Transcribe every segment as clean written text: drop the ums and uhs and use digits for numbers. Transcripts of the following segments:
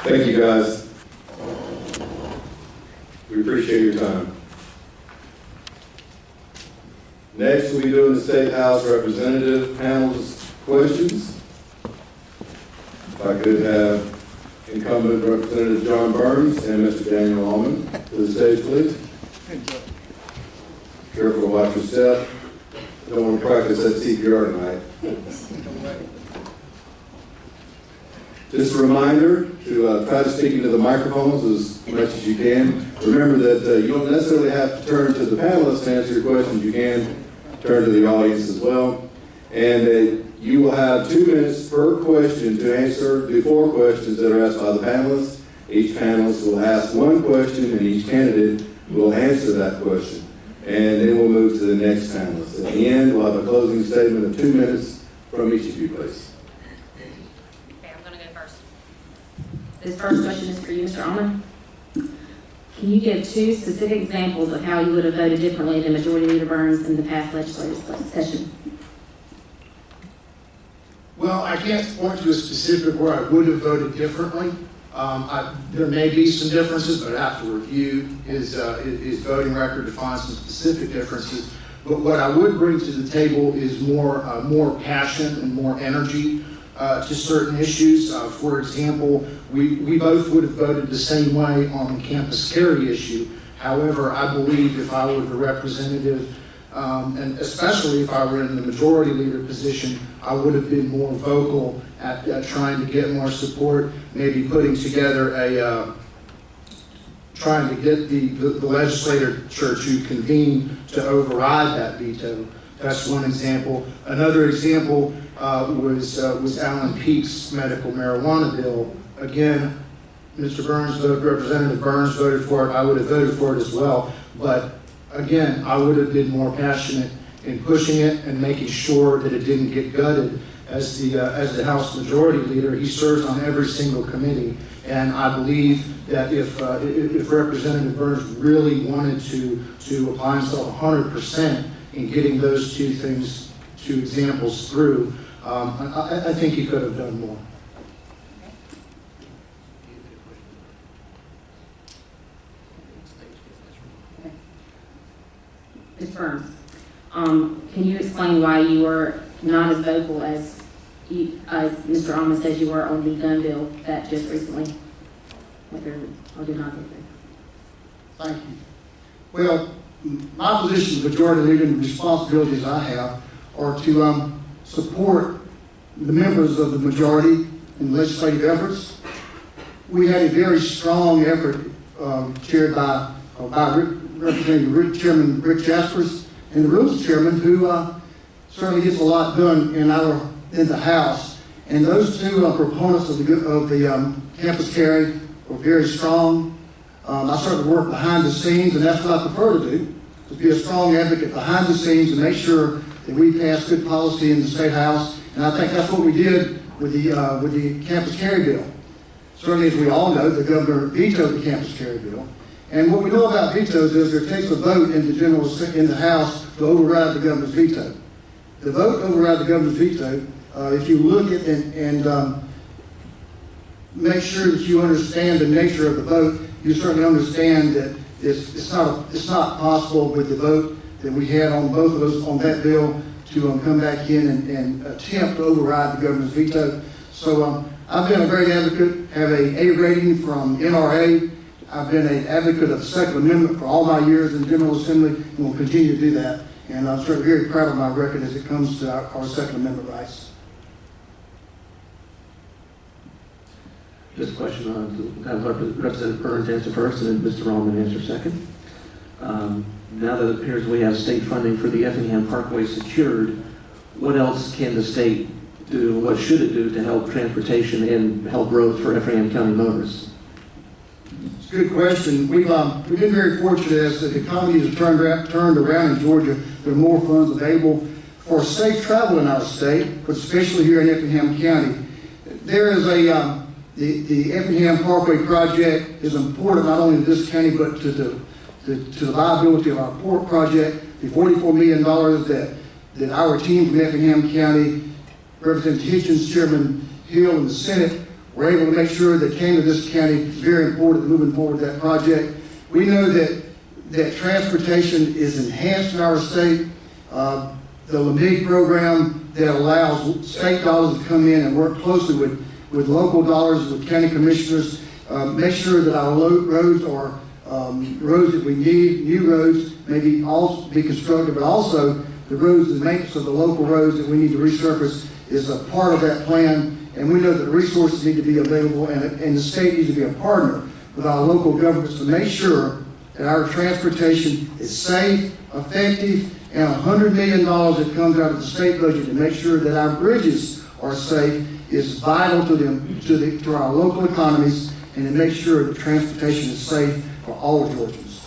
Thank you, guys. We appreciate your time. Next, we'll be doing the State House Representative panel's questions. If I could have incumbent Representative Jon Burns and Mr. Daniel Almond to the stage, please. Careful to watch your step. Don't want to practice that CPR tonight. Just a reminder to try to speak into the microphones as much as you can. Remember that you don't necessarily have to turn to the panelists to answer your questions. You can turn to the audience as well. And you will have 2 minutes per question to answer the 4 questions that are asked by the panelists. Each panelist will ask 1 question and each candidate will answer that question. And then we'll move to the next panelist. At the end, we'll have a closing statement of 2 minutes from each of you, please. Okay, I'm going to go first. This first question is for you, Mr. Almond. Can you give 2 specific examples of how you would have voted differently than Majority Leader Burns in the past legislative session? Well, I can't point to a specific where I would have voted differently. There may be some differences, but I have to review his voting record to find some specific differences. But what I would bring to the table is more passion and more energy to certain issues. For example, we both would have voted the same way on the campus carry issue. However, I believe if I were the representative, and especially if I were in the majority leader position, I would have been more vocal at trying to get more support, maybe putting together trying to get the legislature to convene to override that veto. That's one example. Another example was Alan Peake's medical marijuana bill. Again, Mr. Burns voted, Representative Burns voted for it. I would have voted for it as well. But again, I would have been more passionate in pushing it and making sure that it didn't get gutted. As the House Majority Leader, he serves on every single committee, and I believe that if Representative Burns really wanted to apply himself 100% in getting those 2 examples through, I think he could have done more. Ms. Burns, can you explain why you were not as vocal as Mr. Almond says you were on the gun bill that just recently went through or did not go through? Thank you. Well, my position as majority leader and the responsibilities I have are to support the members of the majority in legislative efforts. We had a very strong effort chaired by Representative Chairman Rick Jaspers and the Rules Chairman, who certainly gets a lot done in the House. And those 2 proponents of the campus carry were very strong. I certainly work behind the scenes, and that's what I prefer to do, to be a strong advocate behind the scenes and make sure that we pass good policy in the State House. And I think that's what we did with the campus carry bill. Certainly, as we all know, the governor vetoed the campus carry bill. And what we know about vetoes is there takes a vote in the House to override the governor's veto. The vote to override the governor's veto, if you look at and make sure that you understand the nature of the vote, you certainly understand that it's not possible with the vote that we had on both of those on that bill to come back in and attempt to override the governor's veto. So I've been a great advocate, have an A rating from NRA. I've been an advocate of the Second Amendment for all my years in the General Assembly and will continue to do that. And I'm certainly very proud of my record as it comes to our Second Amendment rights. This question, Representative Burns answer first and then Mr. Almond answer second. Now that it appears we have state funding for the Effingham Parkway secured, what else can the state do, what should it do to help transportation and help roads for Effingham County motorists? It's a good question. We've been very fortunate as the economy has turned around in Georgia. There are more funds available for safe travel in our state, but especially here in Effingham County. There is the Effingham Parkway project is important not only to this county but to the viability of our port project. The $44 million that our team from Effingham County, Representative Hitchens, Chairman Hill, and the Senate were able to make sure that came to this county is very important moving forward with that project. We know that transportation is enhanced in our state. The LMIG program that allows state dollars to come in and work closely with local dollars, with county commissioners, make sure that our roads are roads that we need, new roads, maybe also be constructed, but also the roads and maintenance of the local roads that we need to resurface is a part of that plan. And we know that resources need to be available, and the state needs to be a partner with our local governments to make sure that our transportation is safe, effective, and $100 million that comes out of the state budget to make sure that our bridges are safe is vital to our local economies, and to make sure that transportation is safe for all Georgians.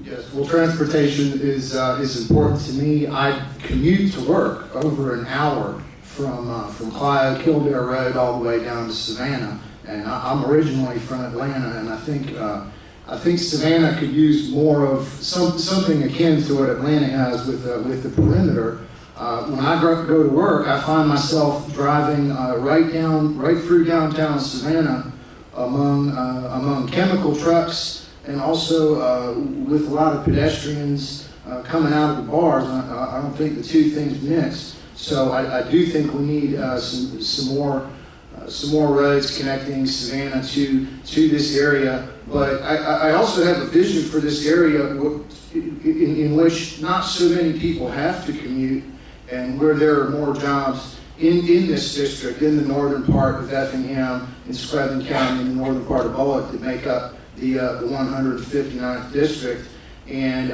Yes, well, transportation is important to me. I commute to work over an hour from Clio, Kildare Road all the way down to Savannah, and I'm originally from Atlanta, and I think Savannah could use more of something akin to what Atlanta has with the perimeter. When I go to work, I find myself driving right through downtown Savannah among chemical trucks, and also with a lot of pedestrians coming out of the bars. I don't think the two things mix. So I do think we need some more roads connecting Savannah to this area. But I also have a vision for this area in which not so many people have to commute, and where there are more jobs in this district, in the northern part of Effingham, in Scranton County, in the northern part of Bullock, that make up the 159th district. And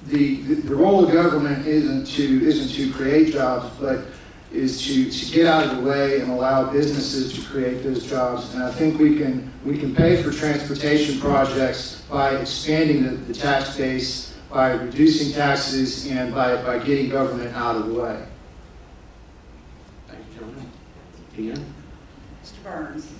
the role of government isn't to create jobs, but is to get out of the way and allow businesses to create those jobs. And I think we can pay for transportation projects by expanding the tax base, by reducing taxes, and by getting government out of the way. Thank you, John. Mr. Burns,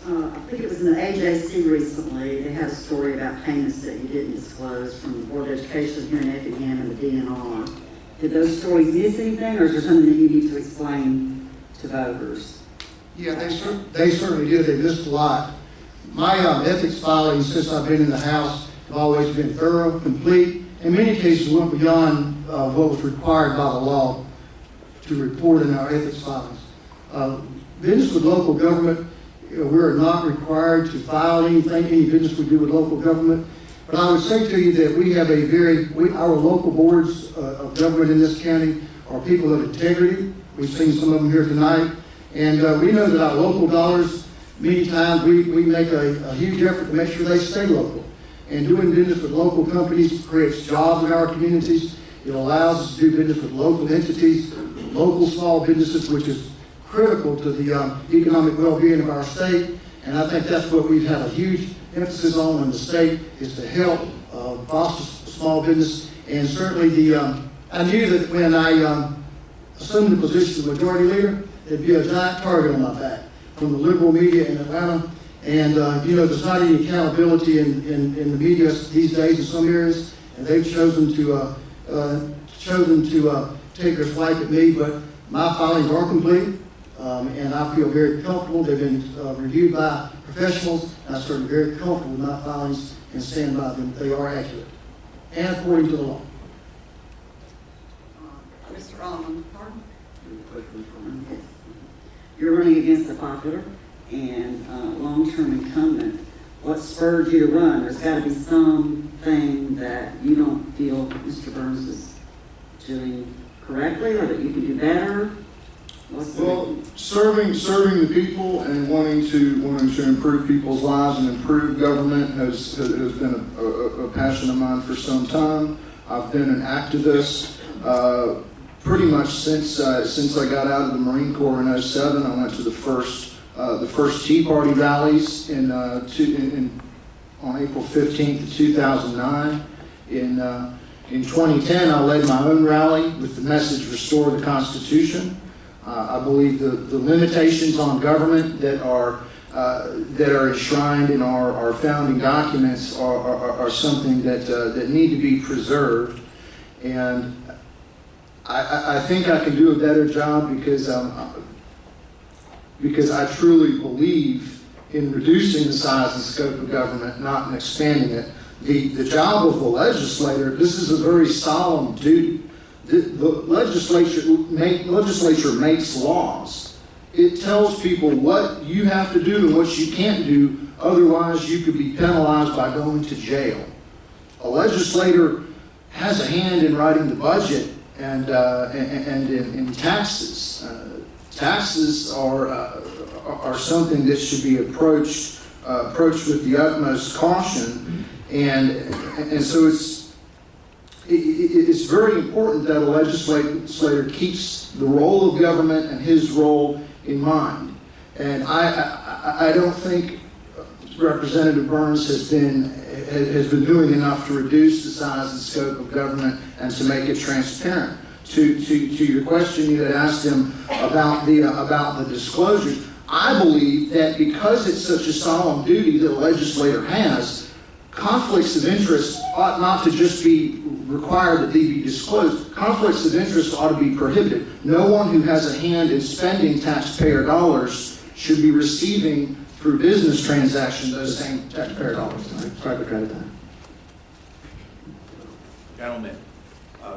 I think it was in the AJC recently, they had a story about payments that you didn't disclose from the Board of Education here in Effingham and the DNR. Did those stories miss anything, or is there something that you need to explain to voters? Yeah, they certainly did. They missed a lot. My ethics filings since I've been in the House have always been thorough, complete. In many cases, went beyond what was required by the law to report in our ethics filings. Business with local government, we're not required to file any business we do with local government. But I would say to you that we have our local boards of government in this county are people of integrity. We've seen some of them here tonight. And we know that our local dollars, many times we make a huge effort to make sure they stay local. And doing business with local companies creates jobs in our communities. It allows us to do business with local entities, local small businesses, which is critical to the economic well-being of our state. And I think that's what we've had a huge emphasis on in the state, is to help foster small business. And certainly I knew that when I assumed the position of majority leader, there'd be a giant target on my back from the liberal media in Atlanta. And there's not any accountability in the media these days in some areas, and they've chosen to take their swipe at me. But my filings are complete, and I feel very comfortable. They've been reviewed by professionals, and I'm certainly very comfortable with my filings and stand by them. They are accurate and according to the law. Mr. Almond, pardon? You're running against a popular and long-term incumbent. What spurred you to run? There's got to be something that you don't feel Mr. Burns is doing correctly, or that you can do better. Well, serving the people and wanting to improve people's lives and improve government has been a passion of mine for some time. I've been an activist pretty much since I got out of the Marine Corps in '07. I went to the first Tea Party rallies on April 15th of 2009. In 2010, I led my own rally with the message "Restore the Constitution." I believe the limitations on government that are enshrined in our founding documents are something that need to be preserved. And I think I can do a better job because I truly believe in reducing the size and scope of government, not in expanding it. The job of the legislator, this is a very solemn duty. The legislature makes laws. It tells people what you have to do and what you can't do, otherwise you could be penalized by going to jail. A legislator has a hand in writing the budget and in taxes. Taxes are something that should be approached with the utmost caution, and so it's very important that a legislator keeps the role of government and his role in mind. And I don't think Representative Burns has been doing enough to reduce the size and scope of government and to make it transparent. To your question you had asked him about the disclosures, I believe that because it's such a solemn duty that a legislator has, conflicts of interest ought not to just be required that they be disclosed. Conflicts of interest ought to be prohibited. No one who has a hand in spending taxpayer dollars should be receiving through business transactions those same taxpayer dollars. Private credit time. Gentlemen.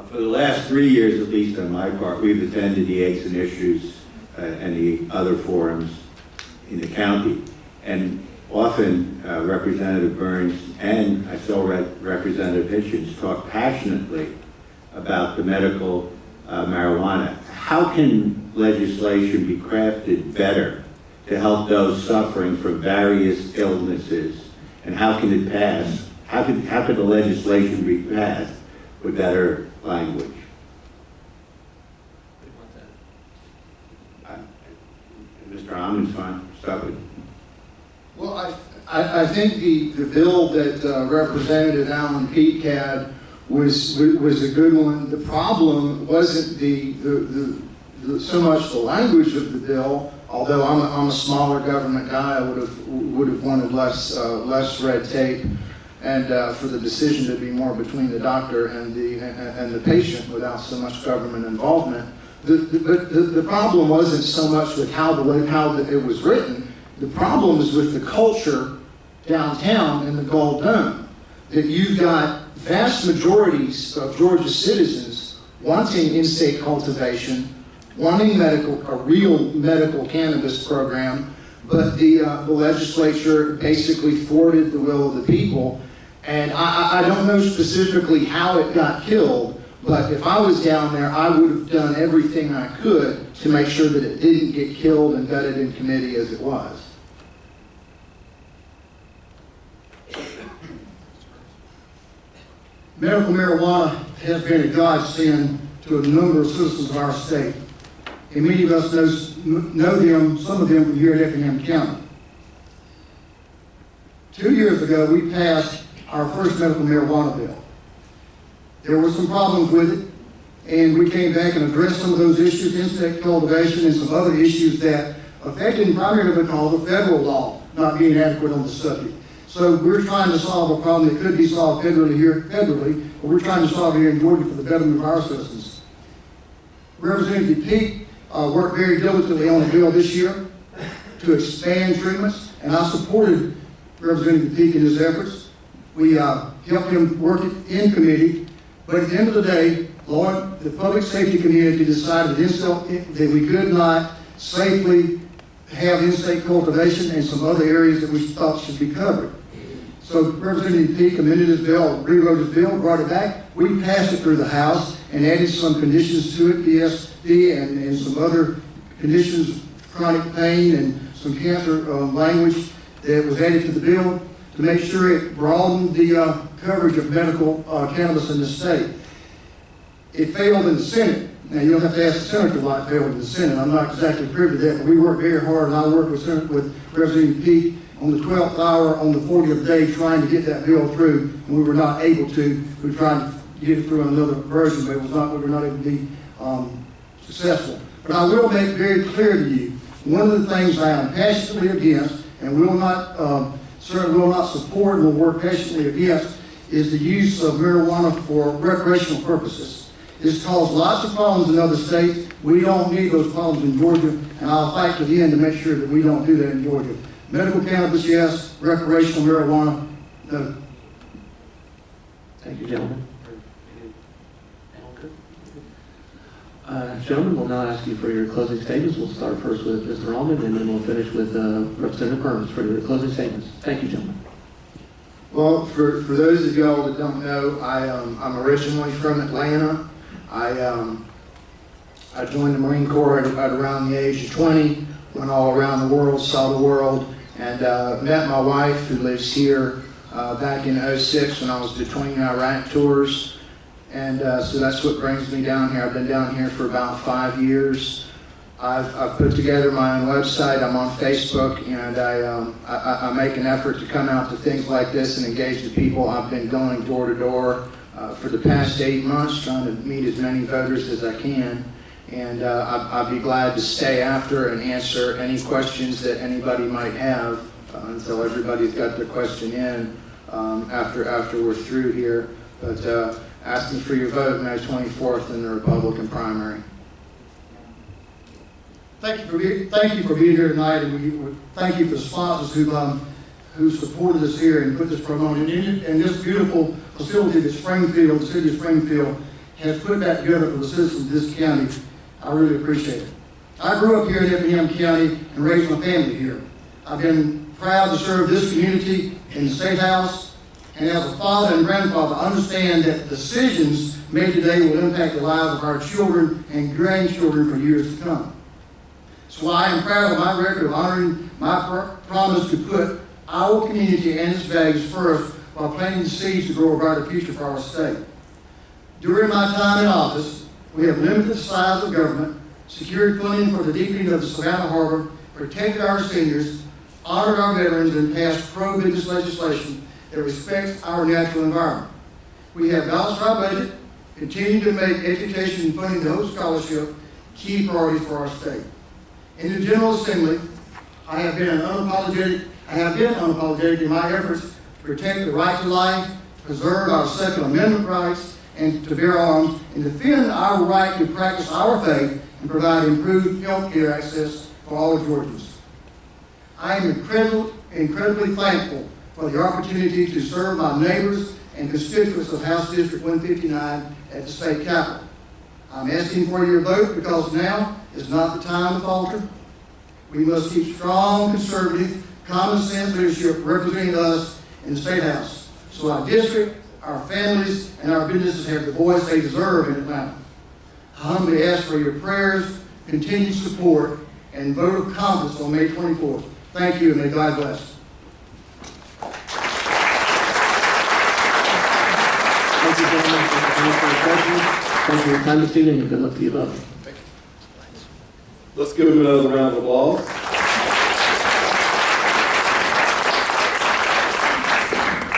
For the last 3 years, at least on my part, we've attended the Aches and Issues and the other forums in the county. And often Representative Burns and I saw Representative Hitchens talk passionately about the medical marijuana. How can legislation be crafted better to help those suffering from various illnesses? And how can it pass? How could the legislation be passed with better language? Mr. Almond's fine. Start with. Well, I think the bill that Representative Allen Peake had was a good one. The problem wasn't so much the language of the bill. Although I'm a smaller government guy, I would have wanted less red tape, and for the decision to be more between the doctor and the patient without so much government involvement. The problem wasn't so much with how it was written. The problem is with the culture downtown in the Gold Dome. That you've got vast majorities of Georgia citizens wanting in-state cultivation, wanting a real medical cannabis program, but the legislature basically thwarted the will of the people. And I don't know specifically how it got killed, but if I was down there, I would have done everything I could to make sure that it didn't get killed and gutted in committee as it was. Medical marijuana has been a godsend to a number of citizens of our state. And many of us know them, some of them from here at Effingham County. 2 years ago, we passed our first medical marijuana bill. There were some problems with it, and we came back and addressed some of those issues, insect cultivation and some other issues that affected primarily because of federal law not being adequate on the subject. So we're trying to solve a problem that could be solved federally, but we're trying to solve it here in Georgia for the betterment of our citizens. Representative Peake worked very diligently on the bill this year to expand treatments, and I supported Representative Peake in his efforts. We helped him work it in committee, but at the end of the day, Lord, the public safety community decided that we could not safely have in-state cultivation and some other areas that we thought should be covered. So Representative Peake amended his bill, rewrote his bill, brought it back. We passed it through the House and added some conditions to it, PSD and some other conditions, chronic pain and some cancer language that was added to the bill to make sure it broadened the coverage of medical cannabis in the state. It failed in the Senate. Now, you don't have to ask the senator why it failed in the Senate. I'm not exactly privy to that, but we worked very hard, and I worked with Representative Peake on the 12th hour, on the 40th day, trying to get that bill through, and we were not able to. We tried to get it through on another version, but we were not able to be successful. But I will make very clear to you, one of the things I am passionately against, and certainly will not support and will work passionately against, is the use of marijuana for recreational purposes. It's caused lots of problems in other states. We don't need those problems in Georgia, and I'll fight to the end to make sure that we don't do that in Georgia. Medical cannabis, yes. Recreational marijuana, no. Thank you, gentlemen. Gentlemen, we'll now ask you for your closing statements. We'll start first with Mr. Almond, and then we'll finish with Representative Burns for your closing statements. Thank you, gentlemen. Well, for those of y'all that don't know, I'm originally from Atlanta. I joined the Marine Corps at around the age of 20, went all around the world, saw the world, and met my wife who lives here back in '06 when I was between Iraq tours. And so that's what brings me down here. I've been down here for about 5 years. I've put together my own website. I'm on Facebook, and I make an effort to come out to things like this and engage the people. I've been going door to door for the past 8 months, trying to meet as many voters as I can. And I'd be glad to stay after and answer any questions that anybody might have until everybody's got their question in after we're through here. But asking for your vote May 24th in the Republican primary. Thank you for being here tonight, and thank you for the sponsors who supported us here and put this program on. And this beautiful facility that Springfield, the city of Springfield, has put that together for the citizens of this county. I really appreciate it. I grew up here in Effingham County and raised my family here. I've been proud to serve this community in the State House, and as a father and grandfather, understand that decisions made today will impact the lives of our children and grandchildren for years to come. So I am proud of my record of honoring my promise to put our community and its values first while planting the seeds to grow a brighter future for our state. During my time in office, we have limited the size of government, secured funding for the deepening of the Savannah Harbor, protected our seniors, honored our veterans, and passed pro-business legislation that respects our natural environment. We have balanced our budget, continued to make education and funding the Hope Scholarship key priorities for our state. In the General Assembly, I have been unapologetic in my efforts to protect the right to life, preserve our Second Amendment rights, and to bear arms, and defend our right to practice our faith and provide improved health care access for all Georgians. I am incredibly thankful for the opportunity to serve my neighbors and constituents of House District 159 at the state capitol. I'm asking for your vote because now is not the time to falter. We must keep strong, conservative, common sense leadership representing us in the State House, so our district, our families, and our businesses have the voice they deserve in Atlanta. I humbly ask for your prayers, continued support, and vote of confidence on May 24th. Thank you, and may God bless. Thank you, gentlemen, for your questions. Thank you for your time this evening, and good luck to you both. Let's give him another round of applause.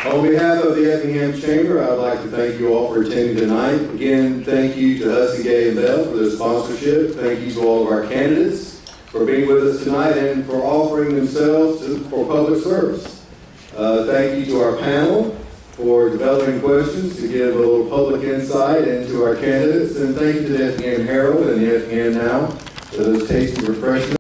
On behalf of the Effingham Chamber, I'd like to thank you all for attending tonight. Again, thank you to Hussey, Gay, and Bell for their sponsorship. Thank you to all of our candidates for being with us tonight and for offering themselves for public service. Thank you to our panel for developing questions to give a little public insight into our candidates. And thank you to the Effingham Herald and the Effingham Now for those tasty refreshments.